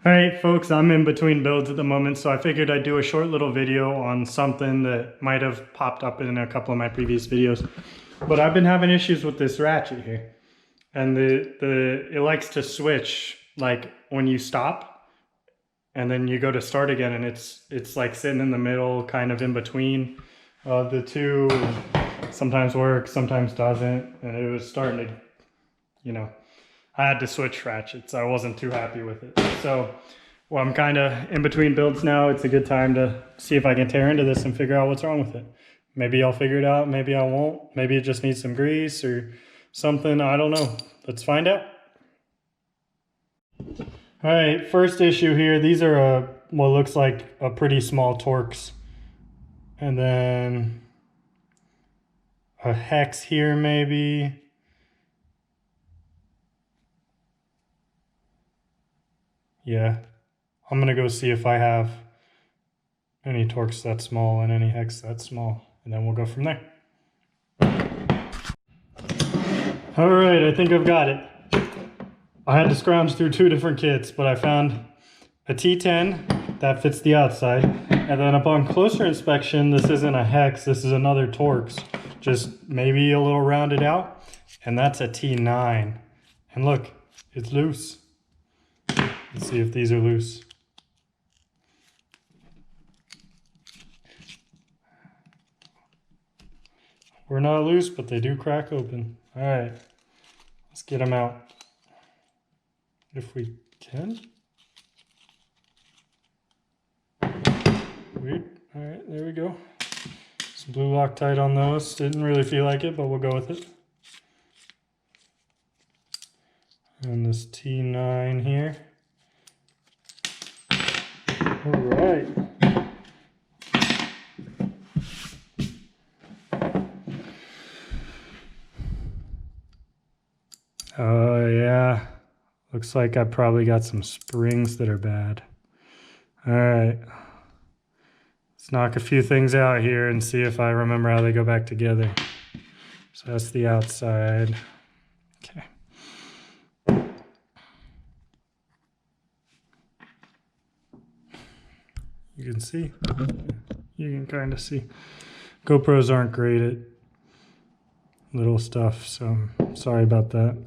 All right, folks, I'm in between builds at the moment, so I figured I'd do a short little video on something that might have popped up in a couple of my previous videos. But I've been having issues with this ratchet here. And it likes to switch, like when you stop and then you go to start again, and it's like sitting in the middle, kind of in between the two. Sometimes works, sometimes doesn't. And it was starting to, you know, I had to switch ratchets. I wasn't too happy with it. So, well, I'm kind of in between builds now. It's a good time to see if I can tear into this and figure out what's wrong with it. Maybe I'll figure it out, maybe I won't. Maybe it just needs some grease or something, I don't know. Let's find out. All right, first issue here. These are what looks like a pretty small Torx. And then a hex here maybe. Yeah, I'm gonna go see if I have any Torx that small and any hex that small, and then we'll go from there. All right, I think I've got it. I had to scrounge through two different kits, but I found a T10 that fits the outside, and then upon closer inspection, this isn't a hex, this is another Torx, just maybe a little rounded out, and that's a T9. And look, it's loose. Let's see if these are loose. We're not loose, but they do crack open. All right, let's get them out. If we can. Weird. All right, there we go. Some blue Loctite on those. Didn't really feel like it, but we'll go with it. And this T9 here. All right. Oh yeah. Looks like I probably got some springs that are bad. All right. Let's knock a few things out here and see if I remember how they go back together. So that's the outside. Okay. You can see. You can kind of see. GoPros aren't great at little stuff, so sorry about that.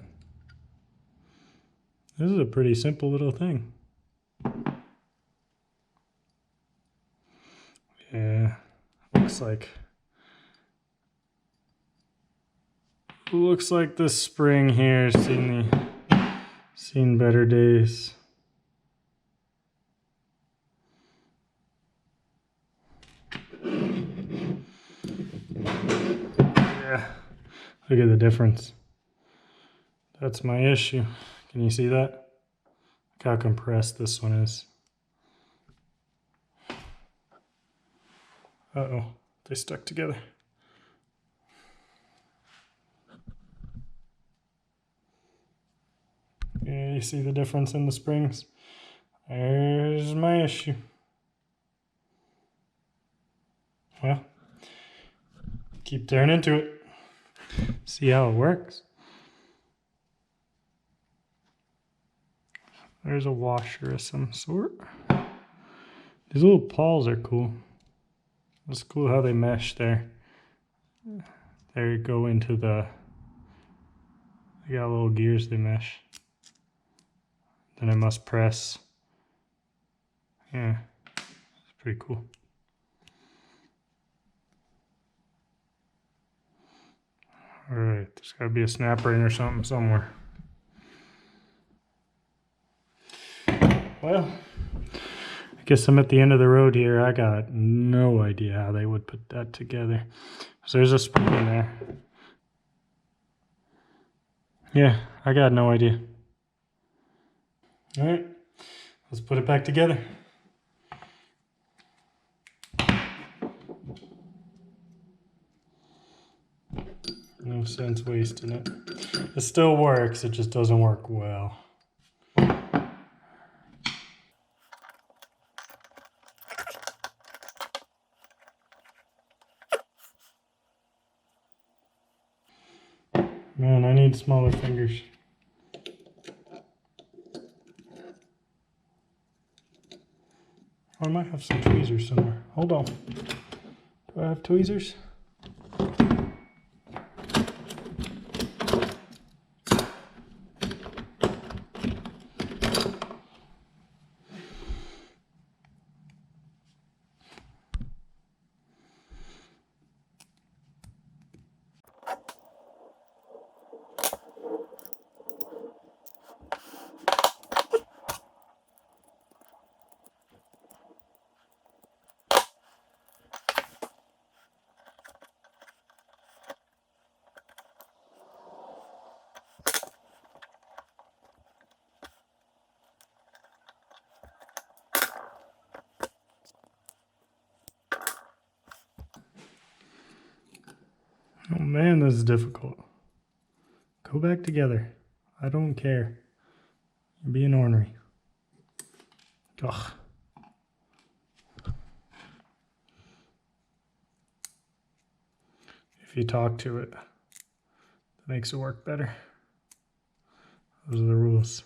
This is a pretty simple little thing. Yeah, looks like this spring here has seen better days. Yeah, look at the difference. That's my issue. Can you see that? Look how compressed this one is. Uh-oh, they stuck together. Yeah, you see the difference in the springs? There's my issue. Well, keep tearing into it. See how it works. There's a washer of some sort. These little pawls are cool. It's cool how they mesh there. They go into they got little gears they mesh. Then I must press. Yeah, it's pretty cool. All right, there's gotta be a snap ring or something somewhere. Well, I guess I'm at the end of the road here. I got no idea how they would put that together. So there's a spring in there. Yeah, I got no idea. All right, let's put it back together. No sense wasting it. It still works, it just doesn't work well. Man, I need smaller fingers. I might have some tweezers somewhere. Hold on. Do I have tweezers? Oh man, this is difficult. Go back together. I don't care. You're being ornery. Ugh. If you talk to it, that makes it work better. Those are the rules.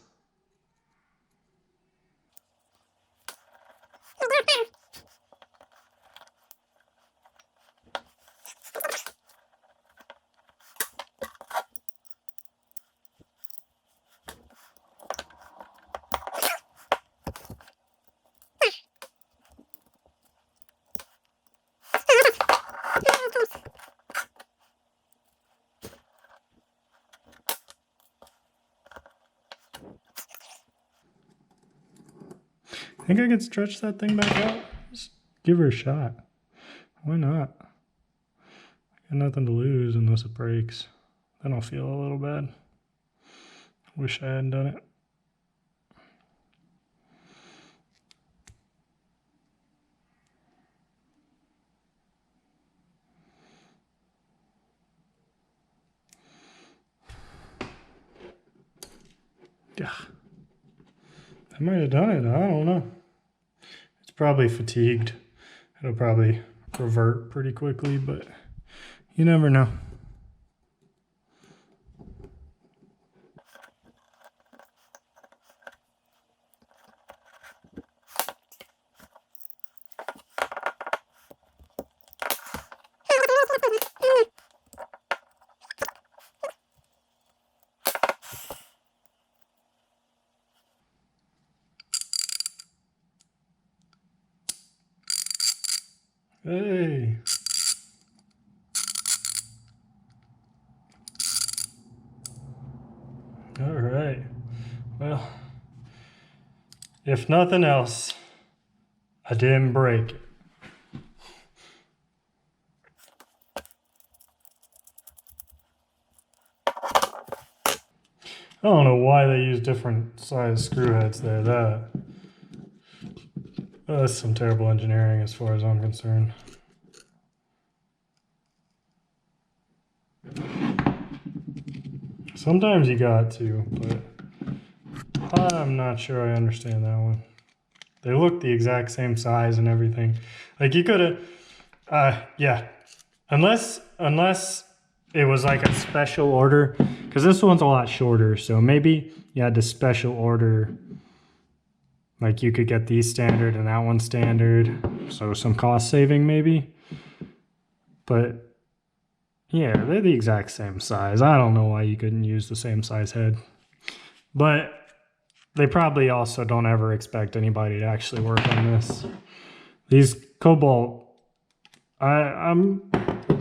Think I could stretch that thing back out? Just give her a shot. Why not? I got nothing to lose unless it breaks. Then I'll feel a little bad. Wish I hadn't done it. Yeah. I might have done it. I don't know. It's probably fatigued. It'll probably revert pretty quickly, but you never know. Hey. All right. Well, if nothing else, I didn't break it. I don't know why they use different size screw heads there. That's some terrible engineering as far as I'm concerned. Sometimes you got to, but I'm not sure I understand that one. They look the exact same size and everything. Like you could have, yeah. Unless it was like a special order, because this one's a lot shorter, so maybe you had to special order. Like you could get these standard and that one standard, so some cost saving maybe. But yeah, they're the exact same size. I don't know why you couldn't use the same size head. But they probably also don't ever expect anybody to actually work on this. These Kobalt, I'm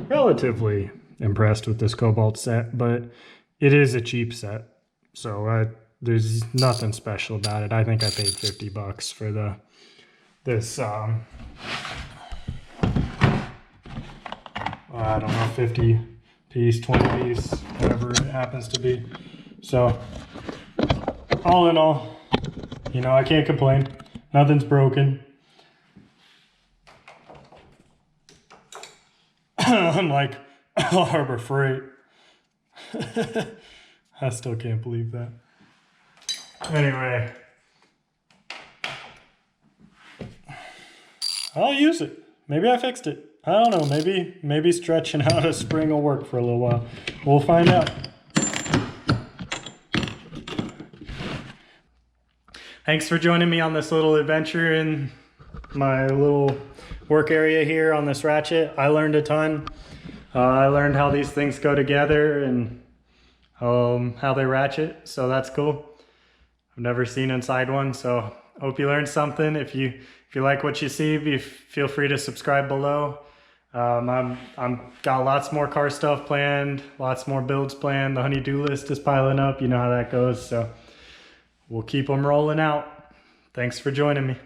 relatively impressed with this Kobalt set, but it is a cheap set. So there's nothing special about it. I think I paid $50 for this I don't know, 50 piece, 20 piece, whatever it happens to be. So all in all, you know, I can't complain. Nothing's broken. Unlike Harbor Freight. I still can't believe that. Anyway, I'll use it. Maybe I fixed it. I don't know. Maybe stretching out a spring will work for a little while. We'll find out. Thanks for joining me on this little adventure in my little work area here on this ratchet. I learned a ton. I learned how these things go together and how they ratchet, so that's cool. I've never seen inside one, so hope you learned something. If you like what you see, feel free to subscribe below. I'm got lots more car stuff planned, lots more builds planned. The honey-do list is piling up. You know how that goes, so we'll keep them rolling out. Thanks for joining me.